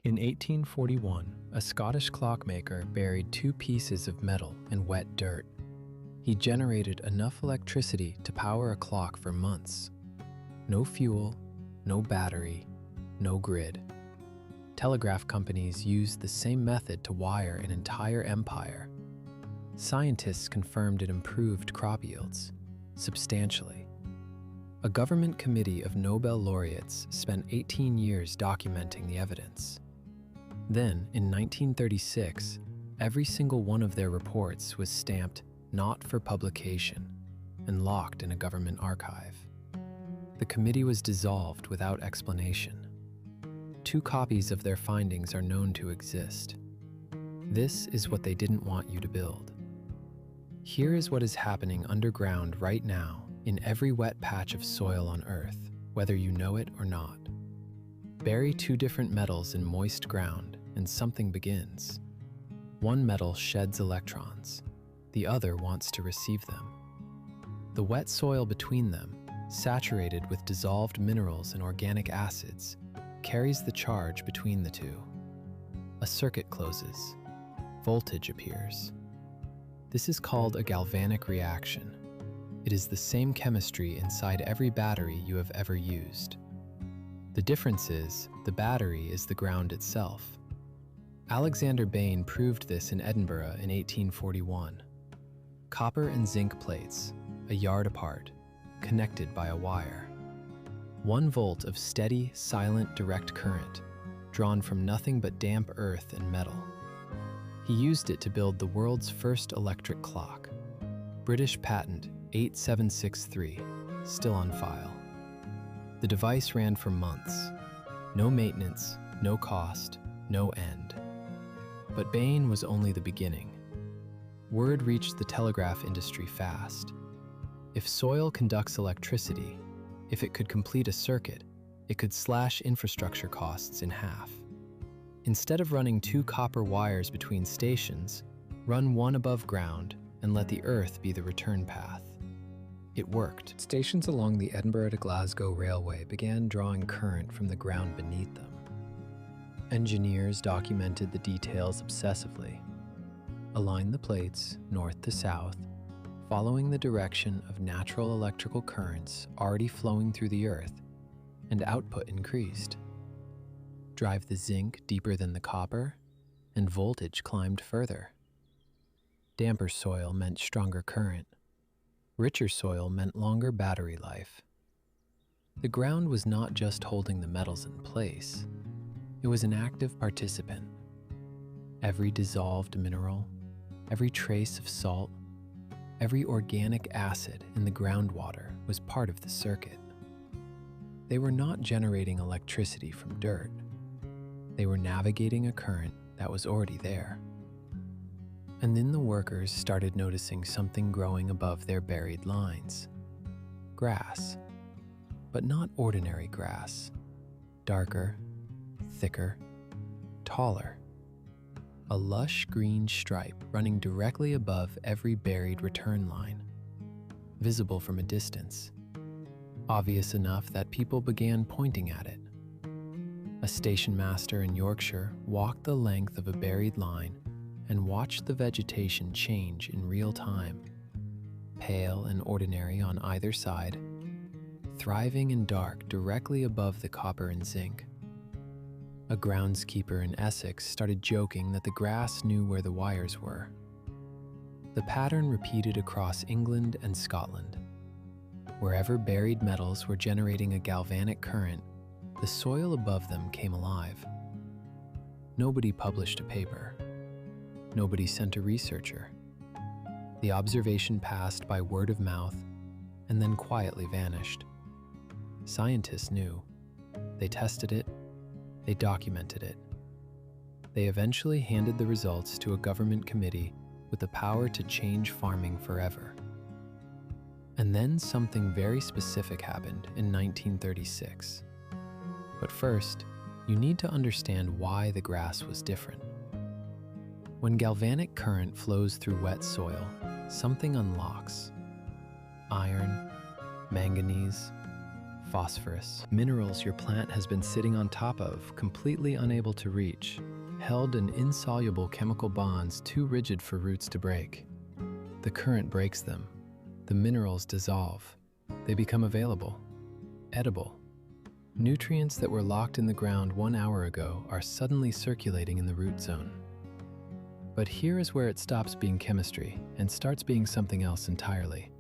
In 1841, a Scottish clockmaker buried 2 pieces of metal in wet dirt. He generated enough electricity to power a clock for months. No fuel, no battery, no grid. Telegraph companies used the same method to wire an entire empire. Scientists confirmed it improved crop yields substantially. A government committee of Nobel laureates spent 18 years documenting the evidence. Then, in 1936, every single one of their reports was stamped "not for publication" and locked in a government archive. The committee was dissolved without explanation. 2 copies of their findings are known to exist. This is what they didn't want you to build. Here is what is happening underground right now in every wet patch of soil on Earth, whether you know it or not. Bury 2 different metals in moist ground and something begins. One metal sheds electrons. The other wants to receive them. The wet soil between them, saturated with dissolved minerals and organic acids, carries the charge between the 2. A circuit closes. Voltage appears. This is called a galvanic reaction. It is the same chemistry inside every battery you have ever used. The difference is, the battery is the ground itself. Alexander Bain proved this in Edinburgh in 1841. Copper and zinc plates, a yard apart, connected by a wire. 1 volt of steady, silent, direct current, drawn from nothing but damp earth and metal. He used it to build the world's first electric clock. British patent 8763, still on file. The device ran for months. No maintenance, no cost, no end. But Bain was only the beginning. Word reached the telegraph industry fast. If soil conducts electricity, if it could complete a circuit, it could slash infrastructure costs in half. Instead of running 2 copper wires between stations, run 1 above ground and let the earth be the return path. It worked. Stations along the Edinburgh to Glasgow Railway began drawing current from the ground beneath them. Engineers documented the details obsessively. Align the plates north to south, following the direction of natural electrical currents already flowing through the earth, and output increased. Drive the zinc deeper than the copper, and voltage climbed further. Damper soil meant stronger current. Richer soil meant longer battery life. The ground was not just holding the metals in place, it was an active participant. Every dissolved mineral, every trace of salt, every organic acid in the groundwater was part of the circuit. They were not generating electricity from dirt. They were navigating a current that was already there. And then the workers started noticing something growing above their buried lines. Grass, but not ordinary grass. Darker, thicker, taller. A lush green stripe running directly above every buried return line, visible from a distance. Obvious enough that people began pointing at it. A station master in Yorkshire walked the length of a buried line and watched the vegetation change in real time, pale and ordinary on either side, thriving and dark directly above the copper and zinc. A groundskeeper in Essex started joking that the grass knew where the wires were. The pattern repeated across England and Scotland. Wherever buried metals were generating a galvanic current, the soil above them came alive. Nobody published a paper. Nobody sent a researcher. The observation passed by word of mouth and then quietly vanished. Scientists knew. They tested it. They documented it. They eventually handed the results to a government committee with the power to change farming forever. And then something very specific happened in 1936. But first, you need to understand why the grass was different. When galvanic current flows through wet soil, something unlocks. Iron, manganese, phosphorus, minerals your plant has been sitting on top of, completely unable to reach, held in insoluble chemical bonds too rigid for roots to break. The current breaks them. The minerals dissolve. They become available, edible. Nutrients that were locked in the ground 1 hour ago are suddenly circulating in the root zone. But here is where it stops being chemistry and starts being something else entirely.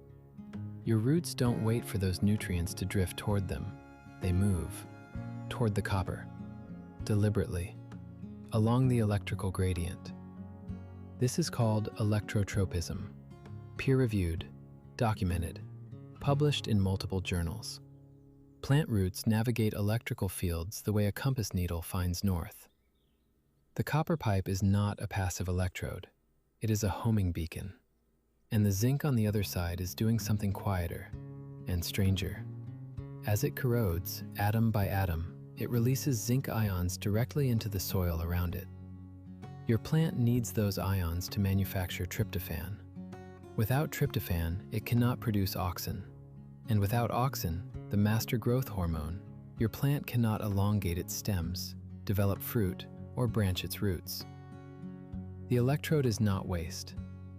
Your roots don't wait for those nutrients to drift toward them. They move toward the copper, deliberately, along the electrical gradient. This is called electrotropism, peer-reviewed, documented, published in multiple journals. Plant roots navigate electrical fields the way a compass needle finds north. The copper pipe is not a passive electrode. It is a homing beacon. And the zinc on the other side is doing something quieter and stranger. As it corrodes, atom by atom, it releases zinc ions directly into the soil around it. Your plant needs those ions to manufacture tryptophan. Without tryptophan, it cannot produce auxin. And without auxin, the master growth hormone, your plant cannot elongate its stems, develop fruit, or branch its roots. The electrode is not waste.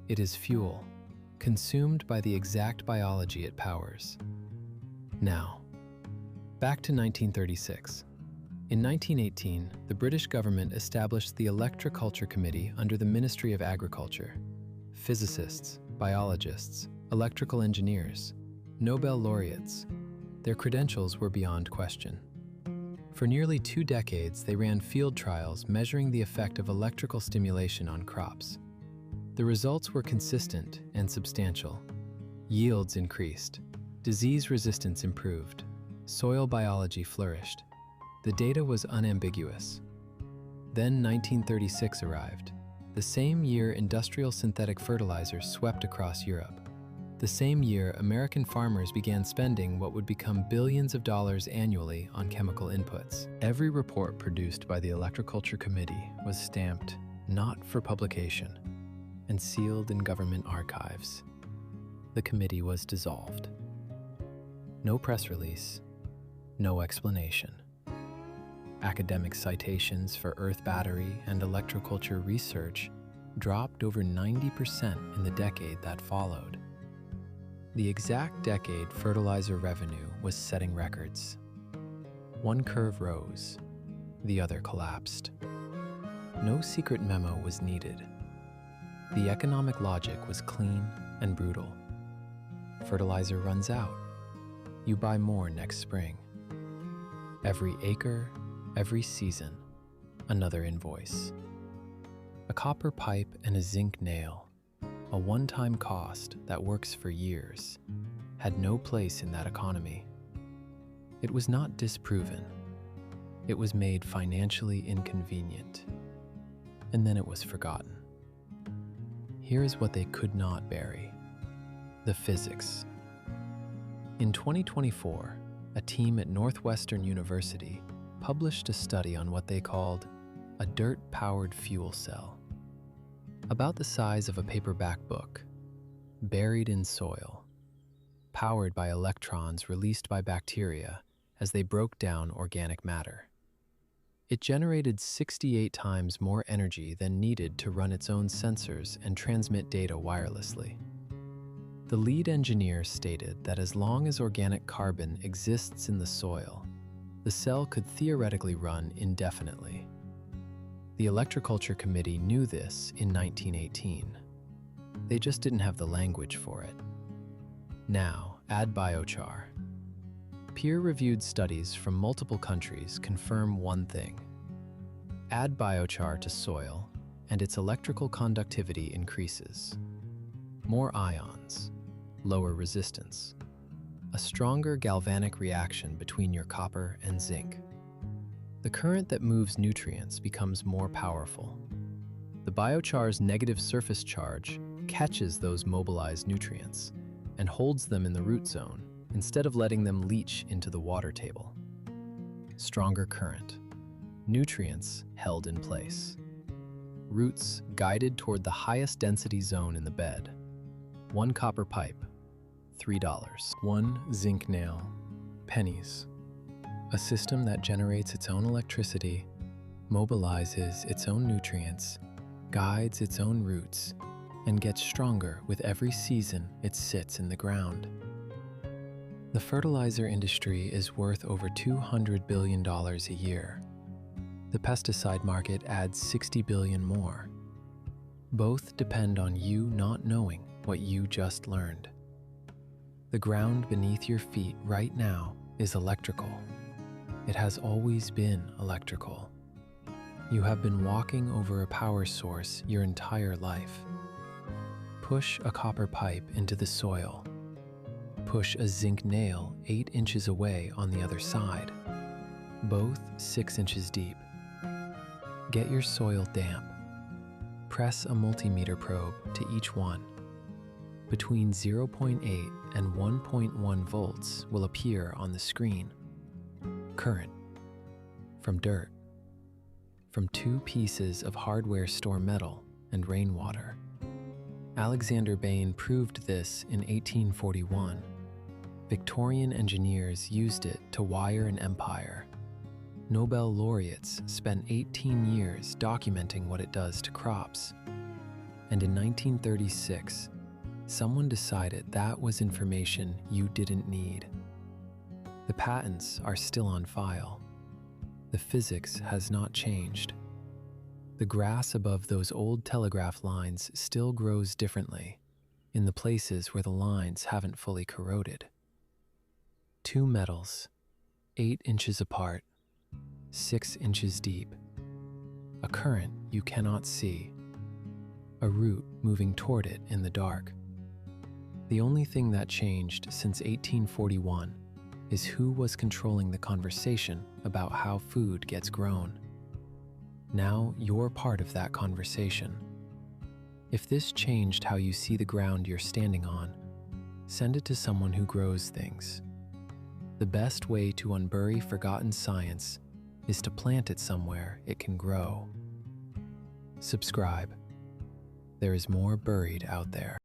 It is fuel, consumed by the exact biology it powers. Now, back to 1936. In 1918, the British government established the Electroculture Committee under the Ministry of Agriculture. Physicists, biologists, electrical engineers, Nobel laureates. Their credentials were beyond question. For nearly 2 decades, they ran field trials measuring the effect of electrical stimulation on crops. The results were consistent and substantial. Yields increased, disease resistance improved, soil biology flourished. The data was unambiguous. Then 1936 arrived, the same year industrial synthetic fertilizers swept across Europe. The same year, American farmers began spending what would become billions of dollars annually on chemical inputs. Every report produced by the Electroculture Committee was stamped, "Not for publication," and sealed in government archives. The committee was dissolved. No press release, no explanation. Academic citations for earth battery and electroculture research dropped over 90% in the decade that followed. The exact decade fertilizer revenue was setting records. One curve rose, the other collapsed. No secret memo was needed. The economic logic was clean and brutal. Fertilizer runs out. You buy more next spring. Every acre, every season, another invoice. A copper pipe and a zinc nail, a one-time cost that works for years, had no place in that economy. It was not disproven. It was made financially inconvenient. And then it was forgotten. Here is what they could not bury: the physics. In 2024, a team at Northwestern University published a study on what they called a dirt-powered fuel cell. About the size of a paperback book, buried in soil, powered by electrons released by bacteria as they broke down organic matter. It generated 68 times more energy than needed to run its own sensors and transmit data wirelessly. The lead engineer stated that as long as organic carbon exists in the soil, the cell could theoretically run indefinitely. The Electroculture Committee knew this in 1918. They just didn't have the language for it. Now, add biochar. Peer-reviewed studies from multiple countries confirm one thing. Add biochar to soil, and its electrical conductivity increases. More ions, lower resistance. A stronger galvanic reaction between your copper and zinc. The current that moves nutrients becomes more powerful. The biochar's negative surface charge catches those mobilized nutrients and holds them in the root zone instead of letting them leach into the water table. Stronger current. Nutrients held in place. Roots guided toward the highest density zone in the bed. One copper pipe, $3. One zinc nail, pennies, a system that generates its own electricity, mobilizes its own nutrients, guides its own roots, and gets stronger with every season it sits in the ground. The fertilizer industry is worth over $200 billion a year. The pesticide market adds 60 billion more. Both depend on you not knowing what you just learned. The ground beneath your feet right now is electrical. It has always been electrical. You have been walking over a power source your entire life. Push a copper pipe into the soil. Push a zinc nail 8 inches away on the other side, both 6 inches deep. Get your soil damp. Press a multimeter probe to each one. Between 0.8 and 1.1 volts will appear on the screen. Current. From dirt. From 2 pieces of hardware store metal and rainwater. Alexander Bain proved this in 1841. Victorian engineers used it to wire an empire. Nobel laureates spent 18 years documenting what it does to crops. And in 1936, someone decided that was information you didn't need. The patents are still on file. The physics has not changed. The grass above those old telegraph lines still grows differently in the places where the lines haven't fully corroded. 2 metals, 8 inches apart, 6 inches deep. A current you cannot see. A root moving toward it in the dark. The only thing that changed since 1841 is who was controlling the conversation about how food gets grown. Now you're part of that conversation. If this changed how you see the ground you're standing on, send it to someone who grows things. The best way to unbury forgotten science is to plant it somewhere it can grow. Subscribe. There is more buried out there.